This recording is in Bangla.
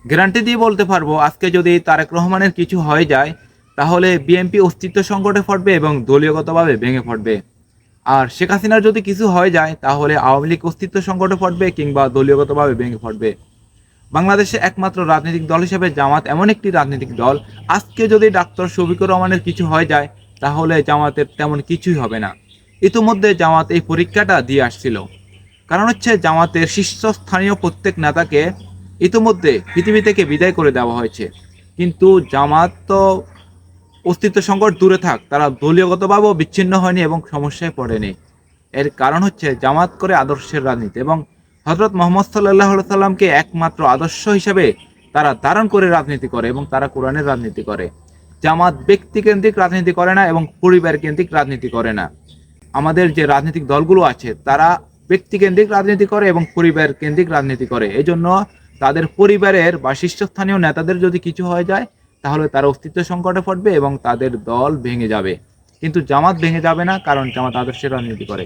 গ্যারান্টি দিয়ে বলতে পারবো, আজকে যদি তারেক রহমানের কিছু হয়ে যায় তাহলে বিএনপি অস্তিত্ব সংকটে পড়বে এবং দলীয়গতভাবে ভেঙে পড়বে। আর শেখ হাসিনার যদি কিছু হয়ে যায় তাহলে আওয়ামী লীগ অস্তিত্ব সংকটে পড়বে কিংবা দলীয়গতভাবে ভেঙে পড়বে। বাংলাদেশে একমাত্র রাজনৈতিক দল হিসেবে জামাত এমন একটি রাজনৈতিক দল, আজকে যদি ডাক্তার শফিকুর রহমানের কিছু হয়ে যায় তাহলে জামাতের তেমন কিছুই হবে না। ইতিমধ্যে জামাত এই পরীক্ষাটা দিয়ে আসছিল। কারণ হচ্ছে জামাতের শীর্ষস্থানীয় প্রত্যেক নেতাকে ইতিমধ্যে পৃথিবী থেকে বিদায় করে দেওয়া হয়েছে। কিন্তু জামাত তো অস্তিত্ব সংকট দূরে থাক, তারা দলীয়গতভাবেও বিচ্ছিন্ন হয়নি এবং সমস্যায় পড়েনি। এর কারণ হচ্ছে জামাত করে আদর্শের রাজনীতি এবং হজরত মোহাম্মদ সাল্লাহ সাল্লামকে একমাত্র আদর্শ হিসেবে তারা ধারণ করে রাজনীতি করে এবং তারা কোরআনের রাজনীতি করে। জামাত ব্যক্তিকেন্দ্রিক রাজনীতি করে না এবং পরিবার কেন্দ্রিক রাজনীতি করে না। আমাদের যে রাজনৈতিক দলগুলো আছে তারা ব্যক্তিকেন্দ্রিক রাজনীতি করে এবং পরিবার কেন্দ্রিক রাজনীতি করে। এই জন্য তাদের পরিবারের বা শীর্ষস্থানীয় নেতাদের যদি কিছু হয়ে যায় তাহলে তারা অস্তিত্ব সংকটে পড়বে এবং তাদের দল ভেঙে যাবে। কিন্তু জামাত ভেঙে যাবে না, কারণ জামাত আদর্শের রাজনীতি করে।